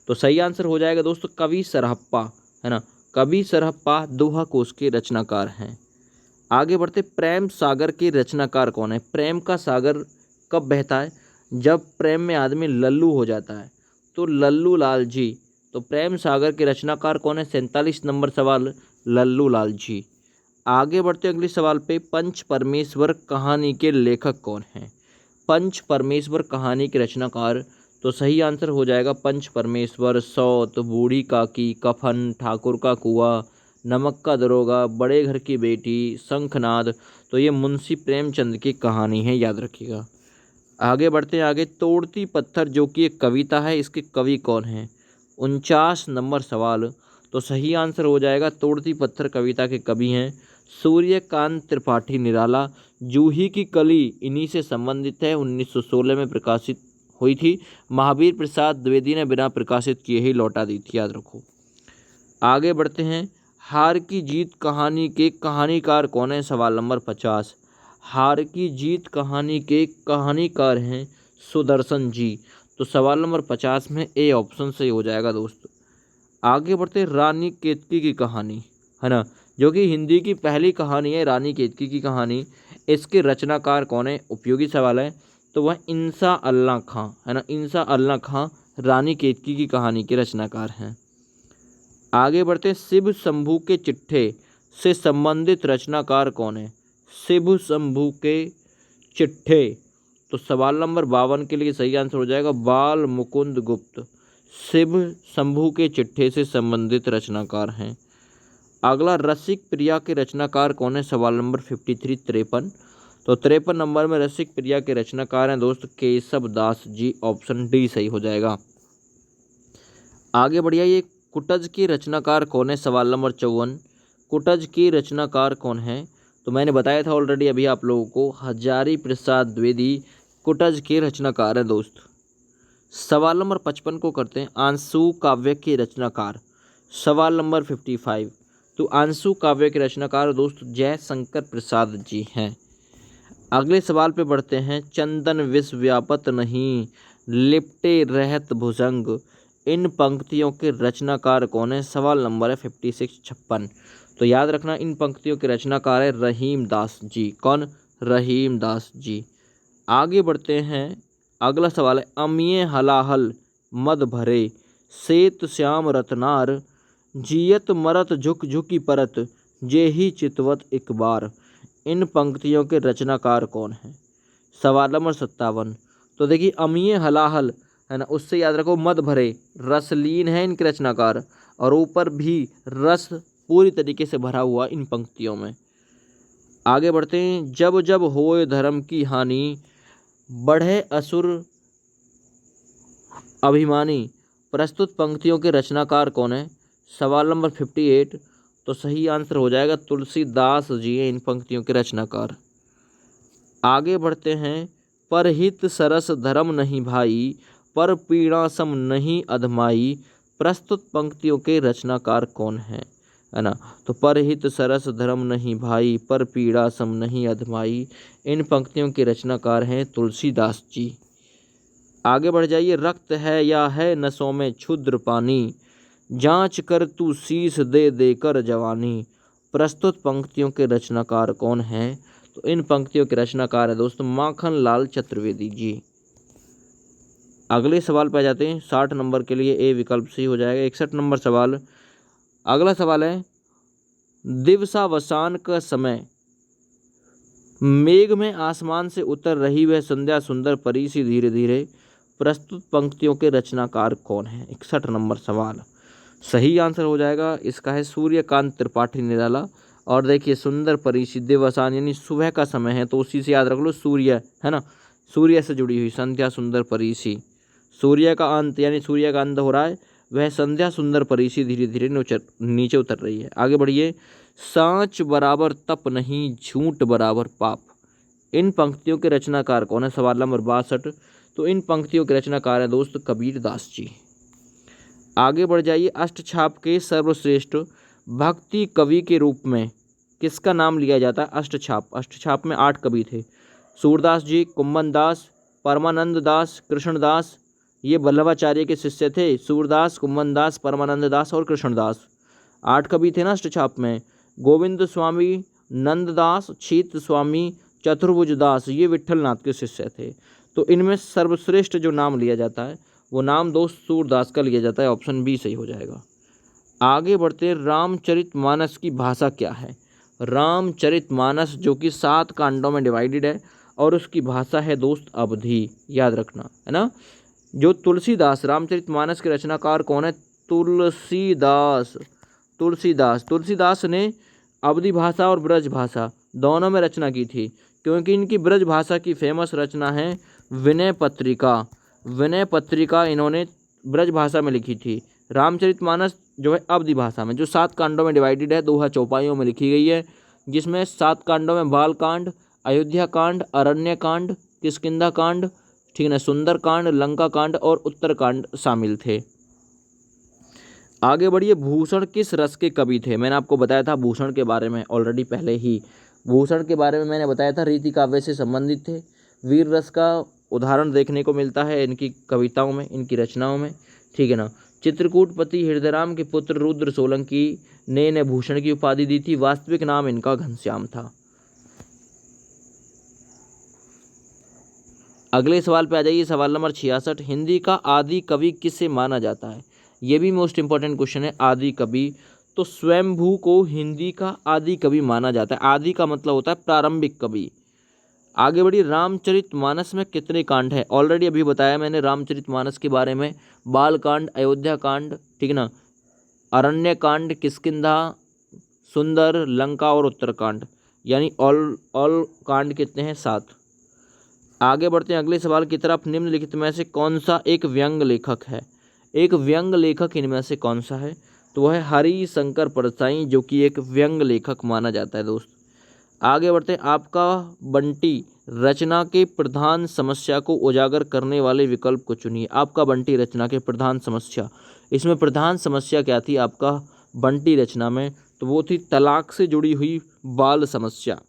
तो सही आंसर हो जाएगा दोस्तों कवि सरहप्पा, है ना। कवि सरहप्पा दोहा कोश के रचनाकार हैं। आगे बढ़ते। प्रेम सागर के रचनाकार कौन है? प्रेम का सागर कब बहता है? जब प्रेम में आदमी लल्लू हो जाता है, तो लल्लू लाल जी। तो प्रेम सागर के रचनाकार कौन है? 47 नंबर सवाल, लल्लू लाल जी। आगे बढ़ते अगले सवाल पे। पंच परमेश्वर कहानी के लेखक कौन हैं? पंच परमेश्वर कहानी के रचनाकार। तो सही आंसर हो जाएगा पंच परमेश्वर, सौत, बूढ़ी काकी, कफन, ठाकुर का कुआं, नमक का दरोगा, बड़े घर की बेटी, शंखनाद। तो ये मुंशी प्रेमचंद की कहानी है, याद रखिएगा। आगे बढ़ते हैं आगे। तोड़ती पत्थर जो कि एक कविता है, इसके कवि कौन हैं? 49 नंबर सवाल। तो सही आंसर हो जाएगा तोड़ती पत्थर कविता के कवि हैं सूर्यकांत त्रिपाठी निराला। जूही की कली इन्हीं से संबंधित है, 1916 में प्रकाशित हुई थी। महावीर प्रसाद द्विवेदी ने बिना प्रकाशित किए ही लौटा दी थी, याद रखो। आगे बढ़ते हैं। हार की जीत कहानी के कहानीकार कौन है? सवाल नंबर 50। हार की जीत कहानी के कहानीकार हैं सुदर्शन जी। तो सवाल नंबर 50 में ए ऑप्शन सही हो जाएगा दोस्तों। आगे बढ़ते। रानी केतकी की कहानी, है ना, जो कि हिंदी की पहली कहानी है रानी केतकी की कहानी, इसके रचनाकार कौन है? उपयोगी सवाल है। तो वह इंसा अल्लाह खां, है ना, इंसा अल्लाह खां रानी केतकी की कहानी के रचनाकार हैं। आगे बढ़ते। शिव शंभू के चिट्ठे से संबंधित रचनाकार कौन है? शिव शंभू के चिट्ठे। तो सवाल नंबर 52 के लिए सही आंसर हो जाएगा बाल मुकुंद गुप्त। शिव शंभू के चिट्ठे से संबंधित रचनाकार हैं। अगला रसिक प्रिया के रचनाकार कौन है? सवाल नंबर 53 53। तो 53 नंबर में रसिक प्रिया के रचनाकार हैं दोस्त केशव दास जी, ऑप्शन डी सही हो जाएगा। आगे बढ़िया। ये कुटज के रचनाकार कौन है? सवाल नंबर 54। कुटज के रचनाकार कौन है? तो मैंने बताया था ऑलरेडी अभी आप लोगों को, हजारी प्रसाद द्विवेदी कुटज के रचनाकार हैं दोस्त। सवाल नंबर 55 को करते हैं। आंसू काव्य के रचनाकार। सवाल नंबर 55। तो आंसू काव्य के रचनाकार दोस्त जयशंकर प्रसाद जी हैं। अगले सवाल पे बढ़ते हैं। चंदन विष व्यापत नहीं, लिपटे रहत भुजंग, इन पंक्तियों के रचनाकार कौन है? सवाल नंबर है 56 56। तो याद रखना इन पंक्तियों के रचनाकार है रहीम दास जी। कौन? रहीम दास जी। आगे बढ़ते हैं। अगला सवाल है। अमिये हलाहल मद भरे, सेत श्याम रतनार, जियत मरत झुक झुकी परत, जेही चितवत एक बार, इन पंक्तियों के रचनाकार कौन है? सवाल नंबर 57। तो देखिए अमिये हलाहल, है ना, उससे याद रखो मद भरे, रसलीन है इनके रचनाकार, और ऊपर भी रस पूरी तरीके से भरा हुआ इन पंक्तियों में। आगे बढ़ते हैं। जब जब होए धर्म की हानि, बढ़े असुर अभिमानी, प्रस्तुत पंक्तियों के रचनाकार कौन है? सवाल नंबर 58। तो सही आंसर हो जाएगा तुलसीदास जी हैं इन पंक्तियों के रचनाकार। आगे बढ़ते हैं। परहित सरस धर्म नहीं भाई, पर पीड़ा सम नहीं अधमाई, प्रस्तुत पंक्तियों के रचनाकार कौन है ना। तो परहित सरस धर्म नहीं भाई, पर पीड़ा सम नहीं अधमाई, इन पंक्तियों के रचनाकार हैं तुलसीदास जी। आगे बढ़ जाइए। रक्त है या है नसों में क्षुद्र पानी, जांच कर तू शीश दे देकर जवानी। प्रस्तुत पंक्तियों के रचनाकार कौन हैं? तो इन पंक्तियों के रचनाकार है दोस्तों माखन लाल चतुर्वेदी जी। अगले सवाल पे आ जाते हैं। 60 नंबर के लिए ए विकल्प सही हो जाएगा। 61 नंबर सवाल, अगला सवाल है, दिवसावसान का समय, मेघ में आसमान से उतर रही वह संध्या सुंदर परी सी धीरे धीरे। प्रस्तुत पंक्तियों के रचनाकार कौन है? 61 नंबर सवाल। सही आंसर हो जाएगा इसका है सूर्यकांत त्रिपाठी निराला। और देखिए सुंदर परी सी, दिवसान यानी सुबह का समय है तो उसी से याद रख लो, सूर्य है ना, सूर्य से जुड़ी हुई संध्या सुंदर परी सी। सूर्य का अंत यानी सूर्य का अंत हो रहा है, वह संध्या सुंदर परी सी धीरे धीरे नीचे उतर रही है। आगे बढ़िए। सांच बराबर तप नहीं, झूठ बराबर पाप। इन पंक्तियों के रचनाकार कौन है? सवाल नंबर 62। तो इन पंक्तियों के रचनाकार है दोस्त कबीर दास जी। आगे बढ़ जाइए। अष्टछाप के सर्वश्रेष्ठ भक्ति कवि के रूप में किसका नाम लिया जाता है? अष्टछाप में 8 कवि थे। सूरदास जी, कुम्भन दास, परमानंद दास, कृष्णदास। ये वल्लभाचार्य के शिष्य थे। सूरदास, कुम्भन दास, परमानंद दास और कृष्णदास, 8 कवि थे ना अष्टछाप में। गोविंद स्वामी, नंददास, छीत स्वामी, चतुर्भुज दास, ये विठलनाथ के शिष्य थे। तो इनमें सर्वश्रेष्ठ जो नाम लिया जाता है वो नाम दोस्त सूरदास का लिया जाता है। ऑप्शन बी सही हो जाएगा। आगे बढ़ते हैं। रामचरितमानस की भाषा क्या है? रामचरितमानस जो कि 7 कांडों में डिवाइडेड है और उसकी भाषा है दोस्त अवधी, याद रखना है ना। जो तुलसीदास, रामचरितमानस के रचनाकार कौन है? तुलसीदास ने अवधी भाषा और ब्रज भाषा दोनों में रचना की थी, क्योंकि इनकी ब्रज भाषा की फेमस रचना है विनय पत्रिका। विनय पत्रिका इन्होंने ब्रज भाषा में लिखी थी। रामचरितमानस जो है अवधी भाषा में, जो 7 कांडों में डिवाइडेड है, दोहा चौपाइयों में लिखी गई है, जिसमें 7 कांडों में बाल कांड, अयोध्या कांड, अरण्य कांड, किष्किंधा कांड, ठीक है ना, सुंदर कांड, लंका कांड और उत्तर कांड शामिल थे। आगे बढ़िए। भूषण किस रस के कवि थे? मैंने आपको बताया था भूषण के बारे में ऑलरेडी पहले ही। भूषण के बारे में मैंने बताया था रीति काव्य से संबंधित थे। वीर रस का उदाहरण देखने को मिलता है इनकी कविताओं में, इनकी रचनाओं में, ठीक है ना। चित्रकूटपति हृदयराम के पुत्र रुद्र सोलंकी ने इन्हें भूषण की उपाधि दी थी। वास्तविक नाम इनका घनश्याम था। अगले सवाल पे आ जाइए। सवाल नंबर 66। हिंदी का आदि कवि किसे माना जाता है? ये भी मोस्ट इंपॉर्टेंट क्वेश्चन है। आदि कवि, तो स्वयंभू को हिंदी का आदि कवि माना जाता है। आदि का मतलब होता है प्रारंभिक कवि। आगे बढ़िए। रामचरितमानस में कितने कांड हैं? ऑलरेडी अभी बताया मैंने रामचरितमानस के बारे में। बाल कांड, अयोध्या कांड, ठीक है ना, अरण्य कांड, किष्किंधा, सुंदर, लंका और उत्तरकांड, यानी ऑल कांड कितने हैं? 7। आगे बढ़ते हैं अगले सवाल की तरफ। निम्नलिखित में से कौन सा एक व्यंग लेखक है? एक व्यंग लेखक इनमें से कौन सा है? तो वह है हरिशंकर परसाई, जो कि एक व्यंग लेखक माना जाता है दोस्त। आगे बढ़ते हैं। आपका बंटी रचना के प्रधान समस्या को उजागर करने वाले विकल्प को चुनिए। आपका बंटी रचना के प्रधान समस्या, इसमें प्रधान समस्या क्या थी आपका बंटी रचना में? तो वो थी तलाक से जुड़ी हुई बाल समस्या।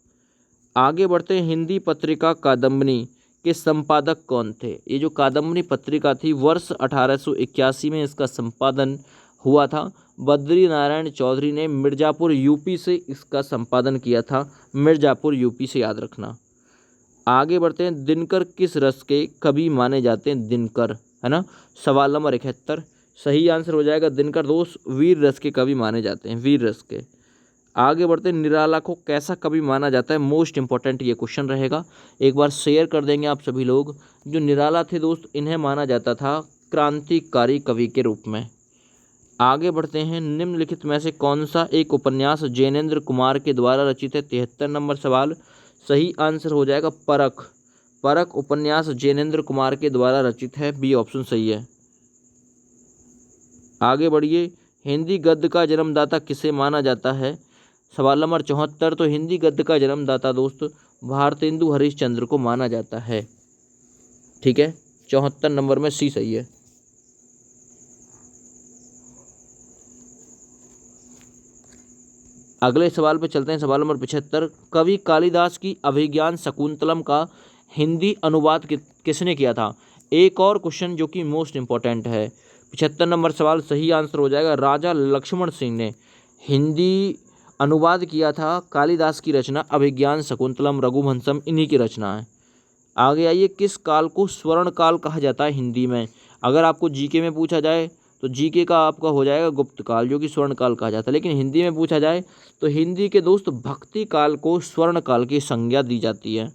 आगे बढ़ते हैं। हिंदी पत्रिका कादम्बनी के संपादक कौन थे? ये जो कादम्बनी पत्रिका थी वर्ष 1881 में इसका संपादन हुआ था। बद्री नारायण चौधरी ने मिर्ज़ापुर यूपी से इसका संपादन किया था। मिर्ज़ापुर यूपी से, याद रखना। आगे बढ़ते हैं। दिनकर किस रस के कवि माने जाते हैं? दिनकर, है ना। सवाल नंबर 71 सही आंसर हो जाएगा। दिनकर दोस्त वीर रस के कवि माने जाते हैं, वीर रस के। आगे बढ़ते हैं। निराला को कैसा कवि माना जाता है? मोस्ट इंपॉर्टेंट ये क्वेश्चन रहेगा, एक बार शेयर कर देंगे आप सभी लोग। जो निराला थे दोस्त, इन्हें माना जाता था क्रांतिकारी कवि के रूप में। आगे बढ़ते हैं। निम्नलिखित में से कौन सा एक उपन्यास जैनेन्द्र कुमार के द्वारा रचित है? 73 नंबर सवाल। सही आंसर हो जाएगा परख। परख उपन्यास जैनेन्द्र कुमार के द्वारा रचित है। बी ऑप्शन सही है। आगे बढ़िए। हिंदी गद्य का जन्मदाता किसे माना जाता है? सवाल नंबर 74। तो हिंदी गद्य का जन्मदाता दोस्त भारतेंदु हरिश्चंद्र को माना जाता है, ठीक है। 74 नंबर में सी सही है। अगले सवाल पे चलते हैं। सवाल नंबर 75। कवि कालिदास की अभिज्ञान शकुंतलम का हिंदी अनुवाद किसने किया था? एक और क्वेश्चन जो कि मोस्ट इम्पोर्टेंट है, 75 नंबर सवाल सही आंसर हो जाएगा। राजा लक्ष्मण सिंह ने हिंदी अनुवाद किया था कालिदास की रचना अभिज्ञान शकुंतलम रघुवंशम, इन्हीं की रचना है। आगे आइए, किस काल को स्वर्ण काल कहा जाता है हिंदी में? अगर आपको जीके में पूछा जाए तो जीके का आपका हो जाएगा गुप्त काल, जो कि स्वर्ण काल कहा जाता है। लेकिन हिंदी में पूछा जाए तो हिंदी के दोस्त भक्ति काल को स्वर्ण काल की संज्ञा दी जाती है।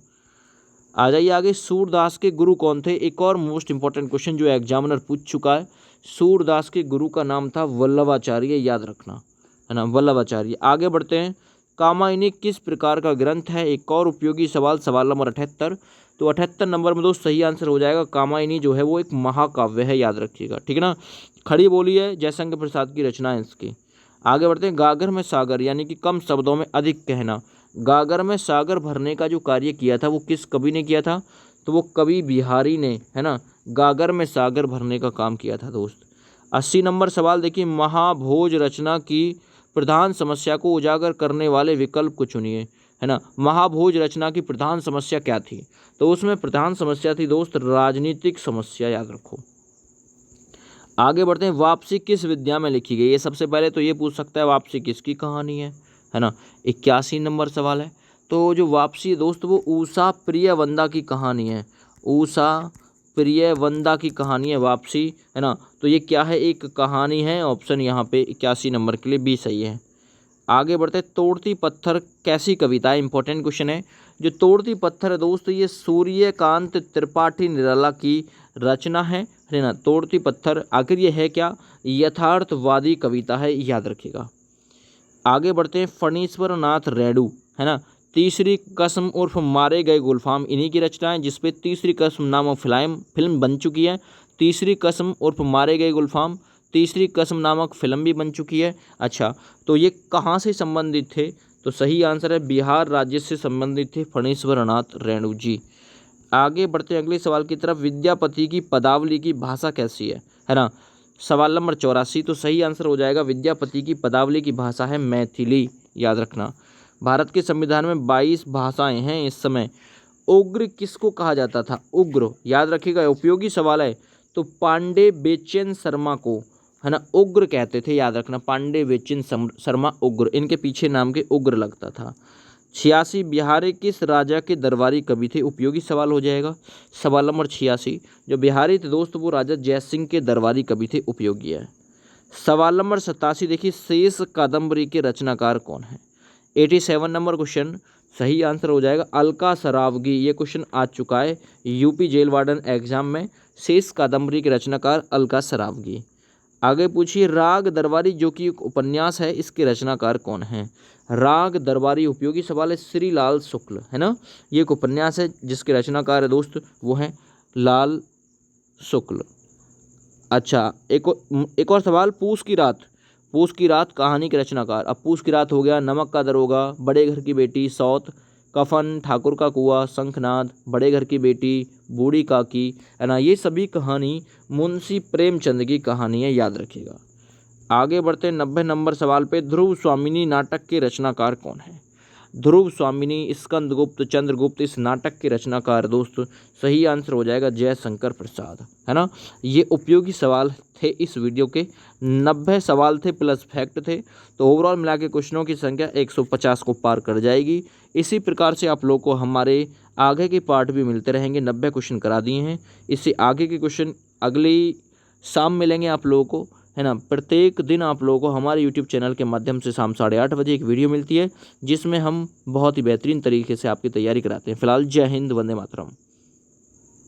आ जाइए आगे, सूरदास के गुरु कौन थे? एक और मोस्ट इंपॉर्टेंट क्वेश्चन जो एग्जामिनर पूछ चुका है। सूरदास के गुरु का नाम था वल्लभाचार्य, याद रखना है ना, वल्लभाचार्य। आगे बढ़ते हैं, कामायनी किस प्रकार का ग्रंथ है? एक और उपयोगी सवाल, सवाल नंबर 78। तो 78 नंबर में दोस्त सही आंसर हो जाएगा, कामायनी जो है वो एक महाकाव्य है, याद रखिएगा, ठीक है ना। खड़ी बोली है जयशंकर प्रसाद की रचना है इसकी। आगे बढ़ते हैं, गागर में सागर यानी कि कम शब्दों में अधिक कहना। गागर में सागर भरने का जो कार्य किया था वो किस कवि ने किया था? तो वो कवि बिहारी ने, है ना, गागर में सागर भरने का काम किया था दोस्त। 80 नंबर सवाल देखिए, महाभोज रचना की प्रधान समस्या को उजागर करने वाले विकल्प को चुनिए, है ना। महाभोज रचना की प्रधान समस्या क्या थी? तो उसमें प्रधान समस्या थी दोस्त राजनीतिक समस्या, याद रखो। आगे बढ़ते हैं, वापसी किस विद्या में लिखी गई? ये सबसे पहले तो ये पूछ सकता है वापसी किसकी कहानी है ना। 81 नंबर सवाल है, तो जो वापसी है दोस्त वो ऊषा प्रियवंदा की कहानी है। ऊषा प्रियवंदा की कहानी है वापसी, है ना। तो ये क्या है? एक कहानी है। ऑप्शन यहाँ पे 81 नंबर के लिए बी सही है। आगे बढ़ते हैं, तोड़ती पत्थर कैसी कविता है? इंपॉर्टेंट क्वेश्चन है। जो तोड़ती पत्थर है दोस्त ये सूर्यकांत त्रिपाठी निराला की रचना है ना। तोड़ती पत्थर आखिर ये है क्या? यथार्थवादी कविता है, याद रखिएगा। आगे बढ़ते हैं, फणीश्वर नाथ रेणु, है ना। तीसरी कसम उर्फ मारे गए गुलफाम, इन्हीं की रचना है, जिसपे तीसरी कसम नामक फिल्म बन चुकी है। तीसरी कसम उर्फ मारे गए गुलफाम, तीसरी कसम नामक फिल्म भी बन चुकी है। अच्छा, तो ये कहाँ से संबंधित थे? तो सही आंसर है बिहार राज्य से संबंधित थे फणीश्वर नाथ रेणु जी। आगे बढ़ते हैं अगले सवाल की तरफ, विद्यापति की पदावली की भाषा कैसी है ना। सवाल नंबर 84, तो सही आंसर हो जाएगा विद्यापति की पदावली की भाषा है मैथिली, याद रखना। भारत के संविधान में 22 भाषाएं हैं इस समय। उग्र किसको कहा जाता था? उग्र, याद रखिएगा, उपयोगी सवाल है। तो पांडे बेचैन शर्मा को, है ना, उग्र कहते थे, याद रखना। पांडे बेचैन शर्मा उग्र, इनके पीछे नाम के उग्र लगता था। 86, बिहारी किस राजा के दरबारी कवि थे? उपयोगी सवाल हो जाएगा। सवाल नंबर 86, जो बिहारी थे दोस्त वो राजा जयसिंह के दरबारी कवि थे, उपयोगी है। सवाल नंबर 87 देखिए, शेष कादम्बरी के रचनाकार कौन है? 87 नंबर क्वेश्चन सही आंसर हो जाएगा अलका सरावगी। ये क्वेश्चन आ चुका है यूपी जेल वार्डन एग्जाम में। शेष कादम्बरी के रचनाकार अलका सरावगी। आगे पूछिए, राग दरबारी जो कि एक उपन्यास है, इसके रचनाकार कौन है? राग दरबारी उपयोगी सवाल है, श्री लाल शुक्ल, है ना। ये एक उपन्यास है जिसके रचनाकार है दोस्त वो हैं लाल शुक्ल। अच्छा, एक और सवाल, पूस की रात, पूस की रात कहानी के रचनाकार। अब पूस की रात हो गया, नमक का दरोगा, बड़े घर की बेटी, सौत, कफन, ठाकुर का कुआं, शंखनाद, बड़े घर की बेटी, बूढ़ी काकी, है ना। ये सभी कहानी मुंशी प्रेमचंद की कहानी है, याद रखिएगा। आगे बढ़ते हैं 90 नंबर सवाल पे, ध्रुव स्वामिनी नाटक के रचनाकार कौन है? ध्रुव स्वामिनी, स्कंदगुप्त, चंद्रगुप्त, इस नाटक के रचनाकार दोस्त सही आंसर हो जाएगा जयशंकर प्रसाद, है ना। ये उपयोगी सवाल थे इस वीडियो के, 90 सवाल थे प्लस फैक्ट थे। तो ओवरऑल मिला के क्वेश्चनों की संख्या 150 को पार कर जाएगी। इसी प्रकार से आप लोग को हमारे आगे के पार्ट भी मिलते रहेंगे। 90 क्वेश्चन करा दिए हैं, इससे आगे के क्वेश्चन अगली शाम मिलेंगे आप लोगों को, है ना। प्रत्येक दिन आप लोगों को हमारे यूट्यूब चैनल के माध्यम से शाम 8:30 बजे एक वीडियो मिलती है जिसमें हम बहुत ही बेहतरीन तरीके से आपकी तैयारी कराते हैं। फिलहाल जय हिंद, वंदे मातरम।